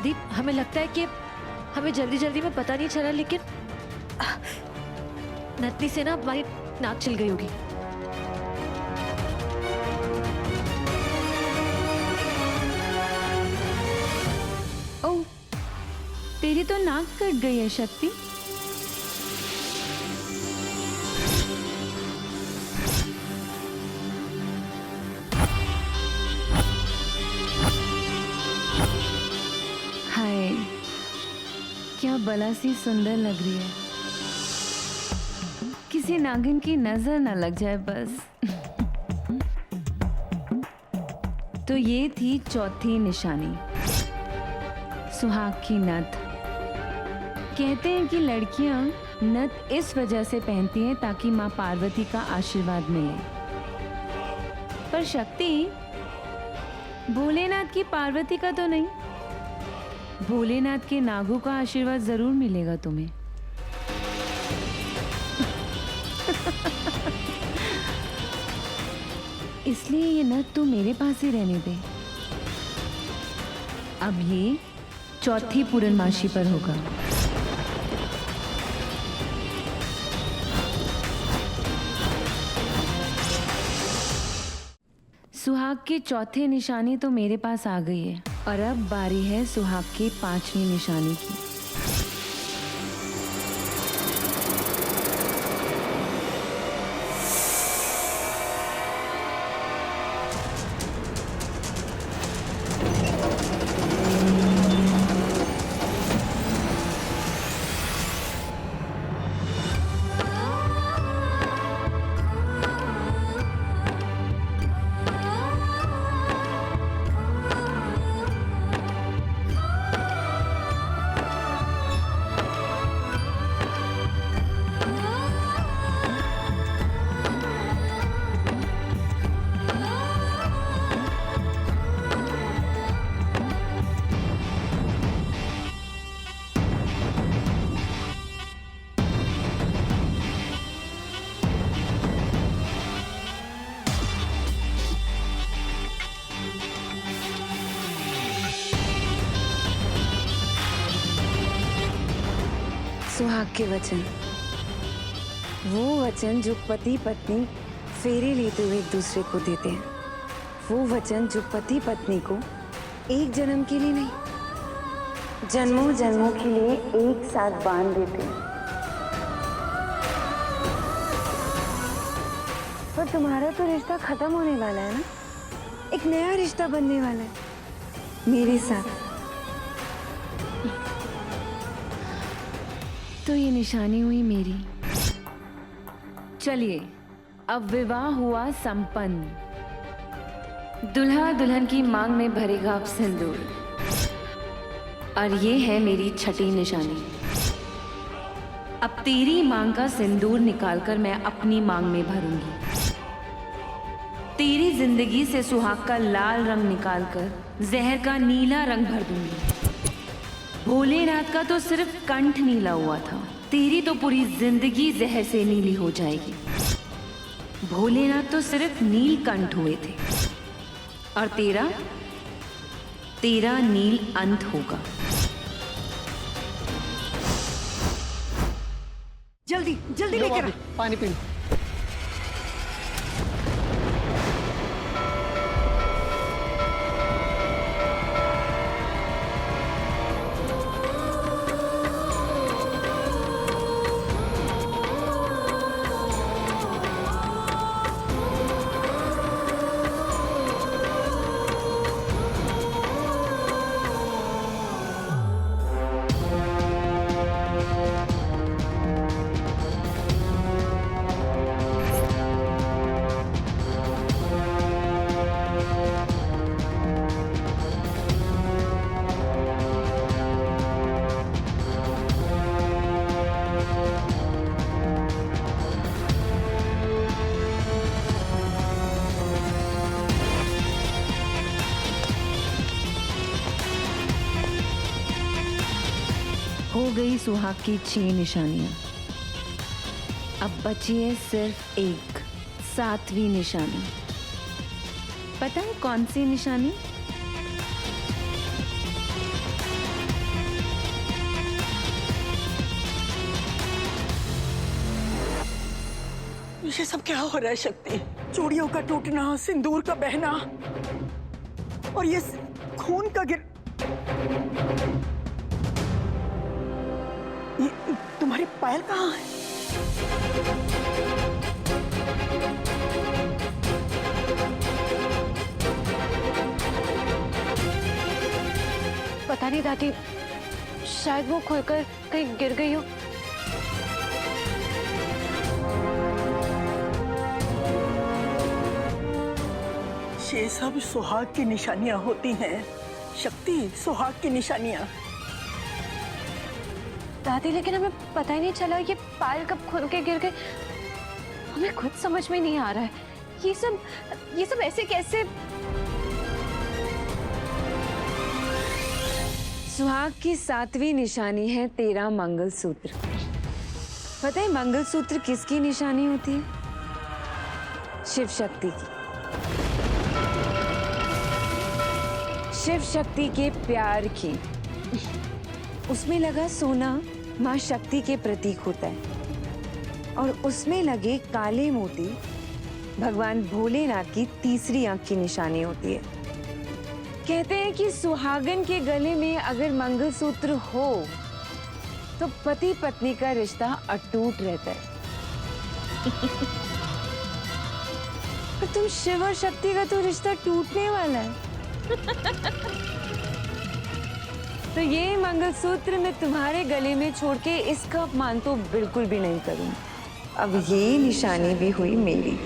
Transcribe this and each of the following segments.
दादी हमें लगता है कि हमें जल्दी जल्दी में पता नहीं चला, लेकिन नतनी से ना हमारी नाक छिल गई होगी। ओह, तेरी तो नाक कट गई है शक्ति। हाय, क्या बला सी सुंदर लग रही है। किसी नागिन की नजर न लग जाए बस। तो ये थी चौथी निशानी, सुहाग की नथ। कहते हैं कि लड़कियां नथ इस वजह से पहनती हैं ताकि माँ पार्वती का आशीर्वाद मिले। पर शक्ति, भोलेनाथ की पार्वती का तो नहीं, भोलेनाथ के नागों का आशीर्वाद जरूर मिलेगा तुम्हें। इसलिए ये नथ तू मेरे पास ही रहने दे। अब ये चौथी पूर्णमासी पर होगा। सुहाग की चौथी निशानी तो मेरे पास आ गई है और अब बारी है सुहाग की पांचवी निशानी की। सुहाग के वचन, वो वचन जो पति पत्नी फेरे लेते हुए एक दूसरे को देते हैं। वो वचन जो पति पत्नी को एक जन्म के लिए नहीं, जन्मों जन्मों के लिए एक साथ बांध देते हैं। पर तुम्हारा तो रिश्ता खत्म होने वाला है ना, एक नया रिश्ता बनने वाला है मेरे साथ। तो ये निशानी हुई मेरी। चलिए, अब विवाह हुआ संपन्न। दुल्हा दुल्हन की मांग में भरेगा अब सिंदूर। और ये है मेरी छठी निशानी। अब तेरी मांग का सिंदूर निकालकर मैं अपनी मांग में भरूंगी। तेरी जिंदगी से सुहाग का लाल रंग निकालकर जहर का नीला रंग भर दूंगी। भोलेनाथ का तो सिर्फ कंठ नीला हुआ था, तेरी तो पूरी जिंदगी जहर से नीली हो जाएगी। भोलेनाथ तो सिर्फ नीलकंठ हुए थे और तेरा नील अंत होगा। जल्दी जल्दी लेकर आ। पानी पी लो। हो गई सुहाग की 6 निशानियां। अब बची है सिर्फ एक, 7वीं निशानी। पता है कौन सी निशानी? ये सब क्या हो रहा है शक्ति? चूड़ियों का टूटना, सिंदूर का बहना और ये खून का ये तुम्हारे पायल कहाँ है? पता नहीं दादी, शायद वो खोलकर कहीं गिर गई हो। ये सब सुहाग की निशानियां होती हैं शक्ति, सुहाग की निशानियां। दादी लेकिन हमें पता ही नहीं चला ये पायल कब खुल के गिर गई। हमें खुद समझ में नहीं आ रहा है ये सब ऐसे कैसे। सुहाग की 7वीं निशानी है तेरा मंगलसूत्र। पता है मंगलसूत्र किसकी निशानी होती है? शिव शक्ति की। शिव शक्ति के प्यार की। उसमें लगा सोना माँ शक्ति के प्रतीक होता है और उसमें लगे काले मोती भगवान भोलेनाथ की तीसरी आंख की निशानी होती है। कहते हैं कि सुहागन के गले में अगर मंगलसूत्र हो तो पति पत्नी का रिश्ता अटूट रहता है। पर तुम शिव और शक्ति का तो रिश्ता टूटने वाला है। तो ये मंगलसूत्र मैं तुम्हारे गले में छोड़ के इसका अपमान तो बिल्कुल भी नहीं करूंगी। अब ये निशानी भी हुई मेरी।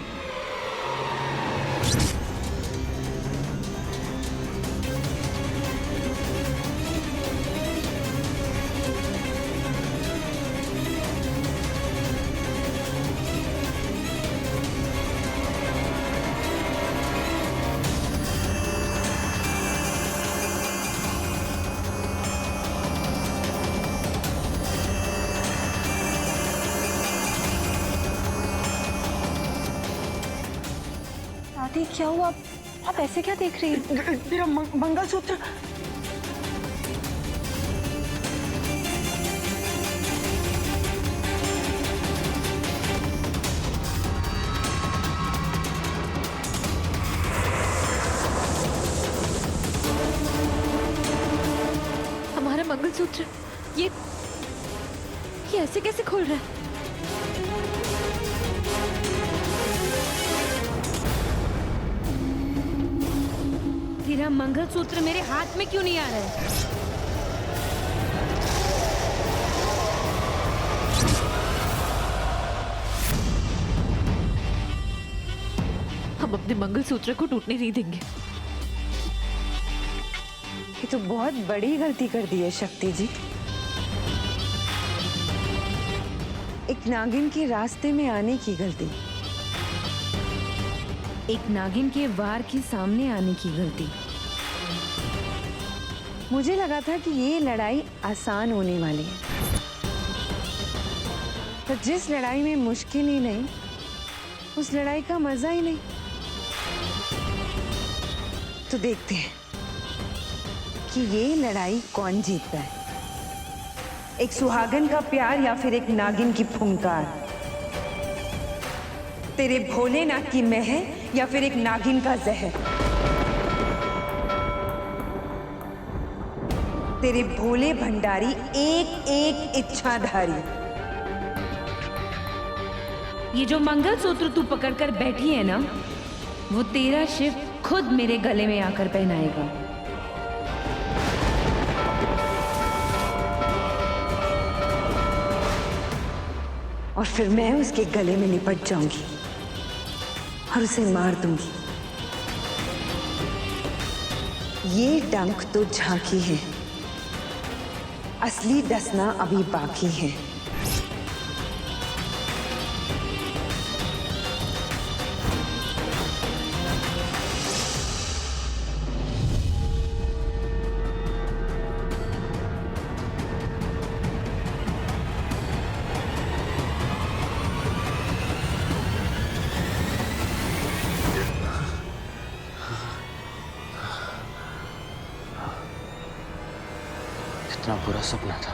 दादी क्या हुआ? आप ऐसे क्या देख रही हैं? तेरा मंगलसूत्र। हमारा मंगलसूत्र ये ऐसे कैसे खुल रहा है? तेरा मंगलसूत्र मेरे हाथ में क्यों नहीं आ रहा है? हम अपने मंगलसूत्र को टूटने नहीं देंगे। ये तो बहुत बड़ी गलती कर दी है शक्ति जी। एक नागिन के रास्ते में आने की गलती, एक नागिन के वार के सामने आने की गलती। मुझे लगा था कि ये लड़ाई आसान होने वाली है, पर जिस लड़ाई में मुश्किल ही नहीं, उस लड़ाई का मजा ही नहीं। तो देखते हैं कि ये लड़ाई कौन जीतता है, एक सुहागन का प्यार या फिर एक नागिन की फुंकार, तेरे भोलेनाथ की मेहर या फिर एक नागिन का जहर, तेरे भोले भंडारी एक एक इच्छाधारी। ये जो मंगलसूत्र तू पकड़कर बैठी है ना, वो तेरा शिव खुद मेरे गले में आकर पहनाएगा। और फिर मैं उसके गले में लिपट जाऊंगी और उसे मार दूंगी। ये डंक तो झांकी है, असली डसना अभी बाकी है। कितना बुरा सपना था।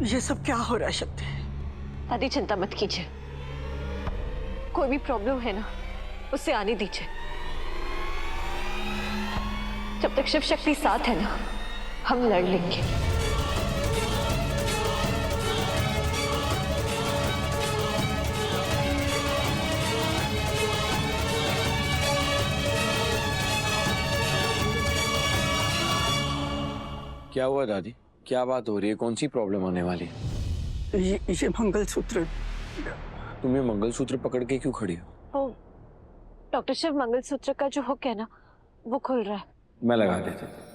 ये सब क्या हो रहा है शक्ति? दादी चिंता मत कीजिए, कोई भी प्रॉब्लम है ना उससे आने दीजिए। जब तक शिव शक्ति साथ है ना हम लड़ लेंगे। क्या हुआ दादी? क्या बात हो रही है? कौन सी प्रॉब्लम होने वाली है? ये मंगलसूत्र। तुम ये मंगलसूत्र पकड़ के क्यों खड़ी हो? ओ, डॉक्टर शिव, मंगलसूत्र का जो हुक है ना वो खुल रहा है। मैं लगा देता हूं।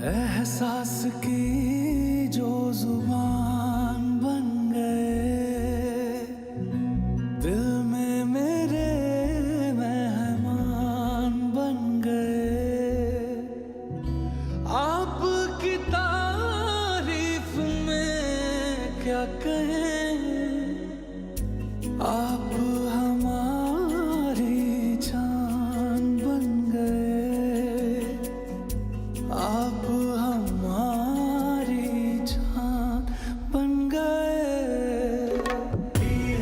एहसास की जो जुबान बन गए, दिल में मेरे मेहमान बन गए। आपकी तारीफ में क्या कहें, आप हमारी जान बन गए। आप हमारी जान बन गए।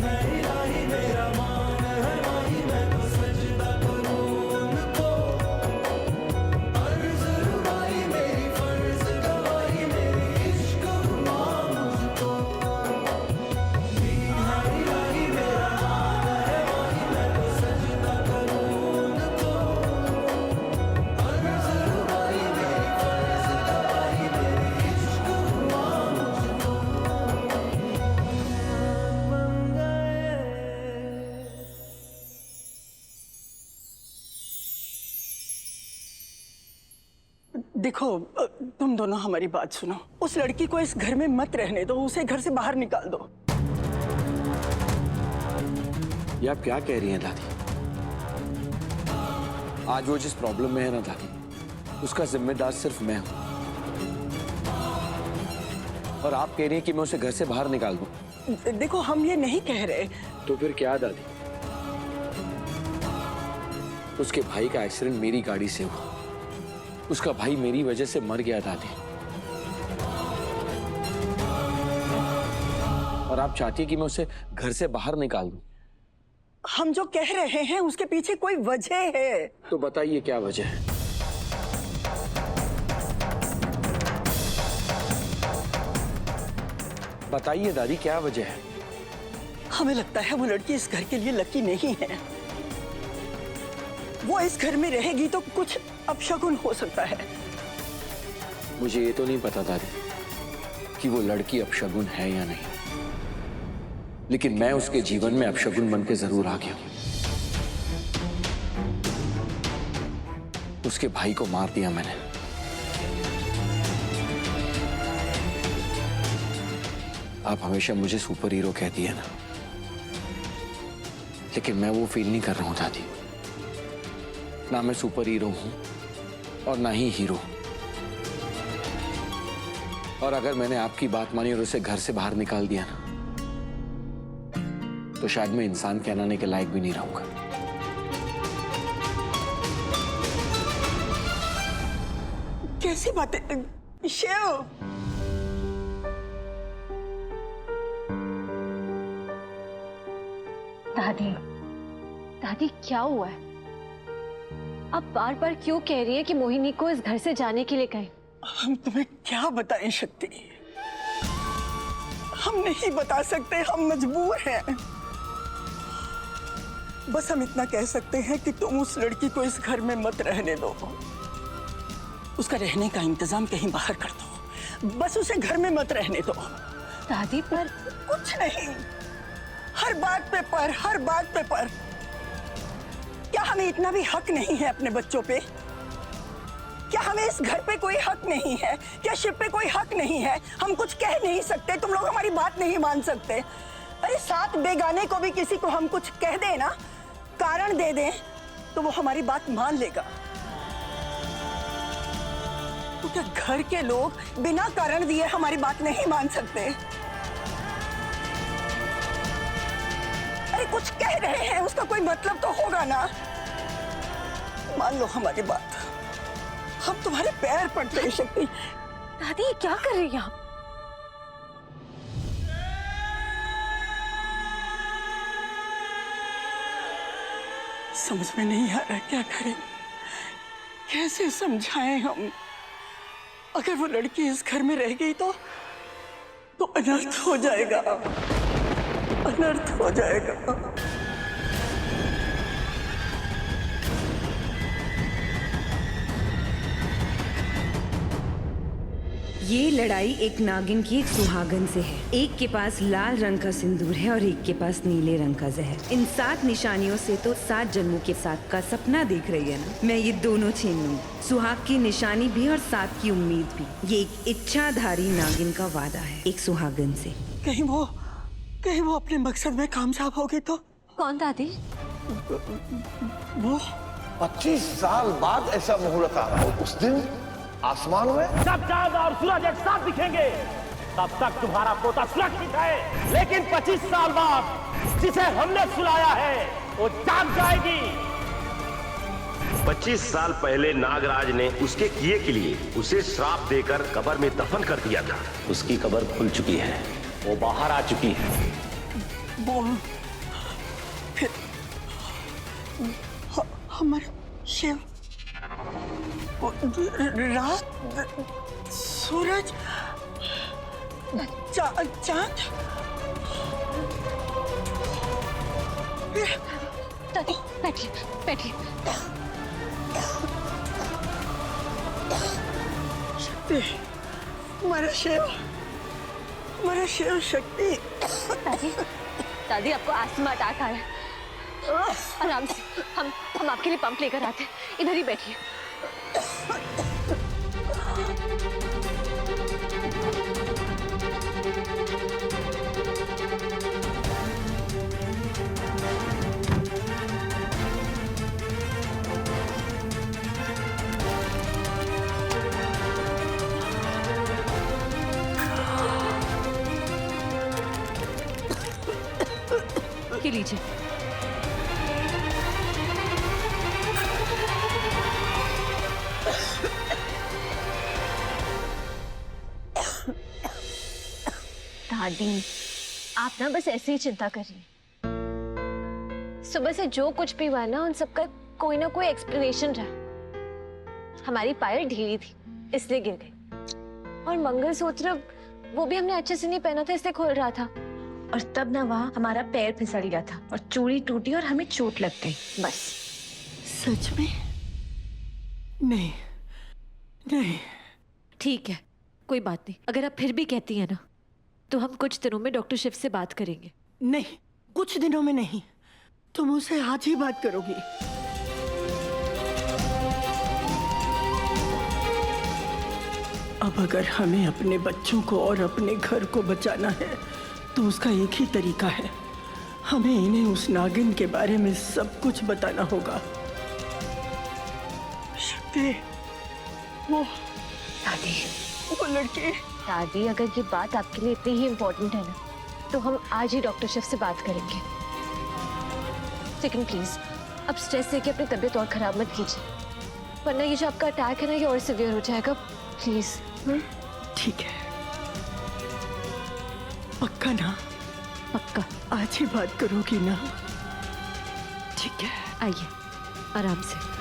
है इलाही मेरा मान है माही, मैं तो सजदा करूं उनको। अर्ज़ रुबाई मेरी फर्ज गवाही, मेरी इश्क हुआ मुझको। है इलाही मेरा मान है माही, मैं तो सजदा करूं उनको। अर्ज़ रुबाई मेरी फर्ज गवाही, मेरी इश्क हुआ मुझको। बन गए। देखो, तुम दोनों हमारी बात सुनो। उस लड़की को इस घर में मत रहने दो, उसे घर से बाहर निकाल दो। ये आप क्या कह रही हैं दादी? आज वो जिस प्रॉब्लम में है ना दादी, उसका जिम्मेदार सिर्फ मैं हूं। और आप कह रही हैं कि मैं उसे घर से बाहर निकाल दूं? देखो, हम ये नहीं कह रहे। तो फिर क्या दादी? उसके भाई का एक्सीडेंट मेरी गाड़ी से हुआ, उसका भाई मेरी वजह से मर गया दादी। और आप चाहती हैं कि मैं उसे घर से बाहर निकाल दूं? हम जो कह रहे हैं उसके पीछे कोई वजह है। तो बताइए क्या वजह है? बताइए दादी, क्या वजह है? हमें लगता है वो लड़की इस घर के लिए लकी नहीं है। वो इस घर में रहेगी तो कुछ अपशगुन हो सकता है। मुझे ये तो नहीं पता दादी कि वो लड़की अपशगुन है या नहीं, लेकिन मैं उसके जीवन में अपशगुन बन के जरूर आ गया। उसके भाई को मार दिया मैंने। आप हमेशा मुझे सुपर हीरो कहती है ना, लेकिन मैं वो फील नहीं कर रहा हूं दादी। ना मैं सुपर हीरो हूं और ना ही हीरो। और अगर मैंने आपकी बात मानी और उसे घर से बाहर निकाल दिया ना, तो शायद मैं इंसान कहलाने के लायक भी नहीं रहूंगा। कैसी बातें शिव? दादी, दादी क्या हुआ है? आप बार बार क्यों कह रही है कि मोहिनी को इस घर से जाने के लिए कहें? हम तुम्हें क्या बताएं शक्ति? हम नहीं बता सकते, हम मजबूर हैं। बस हम इतना कह सकते हैं कि तुम उस लड़की को इस घर में मत रहने दो। उसका रहने का इंतजाम कहीं बाहर कर दो। बस उसे घर में मत रहने दो। दादी पर कुछ नहीं, हर बात पे पर, हर बात पे पर। क्या हमें इतना भी हक नहीं है अपने बच्चों पे? क्या हमें इस घर पे कोई हक नहीं है? क्या शिव पे कोई हक नहीं है? हम कुछ कह नहीं सकते? तुम लोग हमारी बात नहीं मान सकते? अरे साथ बेगाने को भी किसी को हम कुछ कह दें ना, कारण दे दें, तो वो हमारी बात मान लेगा। तो क्या घर के लोग बिना कारण दिए हमारी बात नहीं मान सकते? अरे कुछ कह रहे हैं, उसका कोई मतलब तो होगा ना। मान लो हमारी बात, हम तुम्हारे पैर पड़ते हैं शक्ति। दादी ये क्या कर रही हैं आप? समझ में नहीं आ रहा क्या करें, कैसे समझाएं हम। अगर वो लड़की इस घर में रह गई तो अनर्थ हो जाएगा, अनर्थ हो जाएगा। ये लड़ाई एक नागिन की एक सुहागन से है। एक के पास लाल रंग का सिंदूर है और एक के पास नीले रंग का जहर। इन 7 निशानियों से तो 7 जन्मों के साथ का सपना देख रही है ना। मैं ये दोनों छीन लूंगी, सुहाग की निशानी भी और 7 की उम्मीद भी। ये एक इच्छाधारी नागिन का वादा है एक सुहागन से। कहीं वो अपने मकसद में कामयाब हो गई तो? कौन दादी? वो 25 साल बाद ऐसा मुहूर्त आ रहा है। उस दिन आसमान में जब चांद और सूरज एक साथ दिखेंगे तब तक तुम्हारा पोता सुरक्षित है। लेकिन 25 साल बाद जिसे हमने सुलाया है वो जाग जाएगी। 25 साल पहले नागराज ने उसके किए के लिए उसे श्राप देकर कब्र में दफन कर दिया था। उसकी कब्र खुल चुकी है, वो बाहर आ चुकी है। बोल फिर हमारे शिव, रात, सूरज, चांद। दादी बैठिए बैठिए। शक्ति, हमारा शिव शक्ति। दादी दादी आपको आस्थमा अटैक आ रहा है। आराम से, हम आपके लिए पंप लेकर आते हैं। इधर ही बैठिए। के लीजिए। दादी आप ना बस ऐसे ही चिंता कर रही हैं। सुबह से जो कुछ भी हुआ ना उन सबका कोई ना कोई एक्सप्लेनेशन रहा। हमारी पायल ढीली थी इसलिए गिर गई, और मंगलसूत्र वो भी हमने अच्छे से नहीं पहना था इसलिए खोल रहा था, और तब ना वहाँ हमारा पैर फिसल गया था और चूड़ी टूटी और हमें चोट लग गई। बस। सच में? नहीं नहीं। ठीक है, कोई बात नहीं। अगर आप फिर भी कहती हैं ना तो हम कुछ दिनों में डॉक्टर शिव से बात करेंगे। नहीं, कुछ दिनों में नहीं, तुम उससे आज ही बात करोगी। अब अगर हमें अपने बच्चों को और अपने घर को बचाना है तो उसका एक ही तरीका है, हमें इन्हें उस नागिन के बारे में सब कुछ बताना होगा। शक्ति, वो दादी, वो लड़की। दादी अगर ये बात आपके लिए इतनी ही इम्पोर्टेंट है ना तो हम आज ही डॉक्टर शिव से बात करेंगे। लेकिन प्लीज अब स्ट्रेस लेके अपनी तबीयत और खराब मत कीजिए, वरना ये जो आपका अटैक है ना ये और सिवियर हो जाएगा। प्लीज। ठीक है, पक्का ना? पक्का। आज ही बात करोगी ना? ठीक है, आइए आराम से।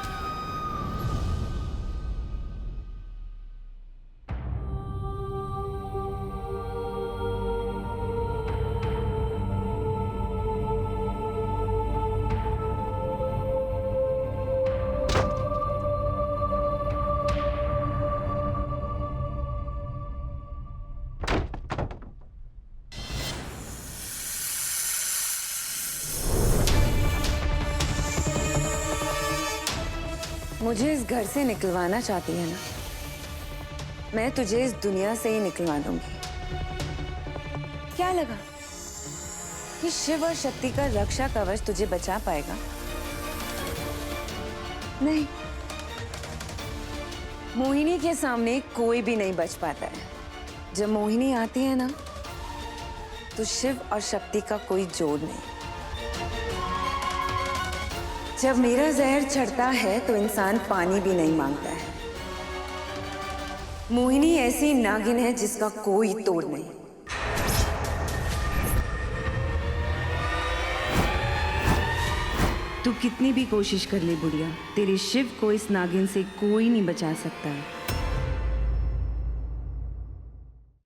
मुझे इस घर से निकलवाना चाहती है ना, मैं तुझे इस दुनिया से ही निकलवा दूंगी। क्या लगा कि शिव और शक्ति का रक्षा कवच तुझे बचा पाएगा? नहीं, मोहिनी के सामने कोई भी नहीं बच पाता है। जब मोहिनी आती है ना, तो शिव और शक्ति का कोई जोड़ नहीं। जब मेरा जहर चढ़ता है तो इंसान पानी भी नहीं मांगता है। मोहिनी ऐसी नागिन है जिसका कोई तोड़ नहीं। तू कितनी भी कोशिश कर ले बुढ़िया, तेरे शिव को इस नागिन से कोई नहीं बचा सकता है।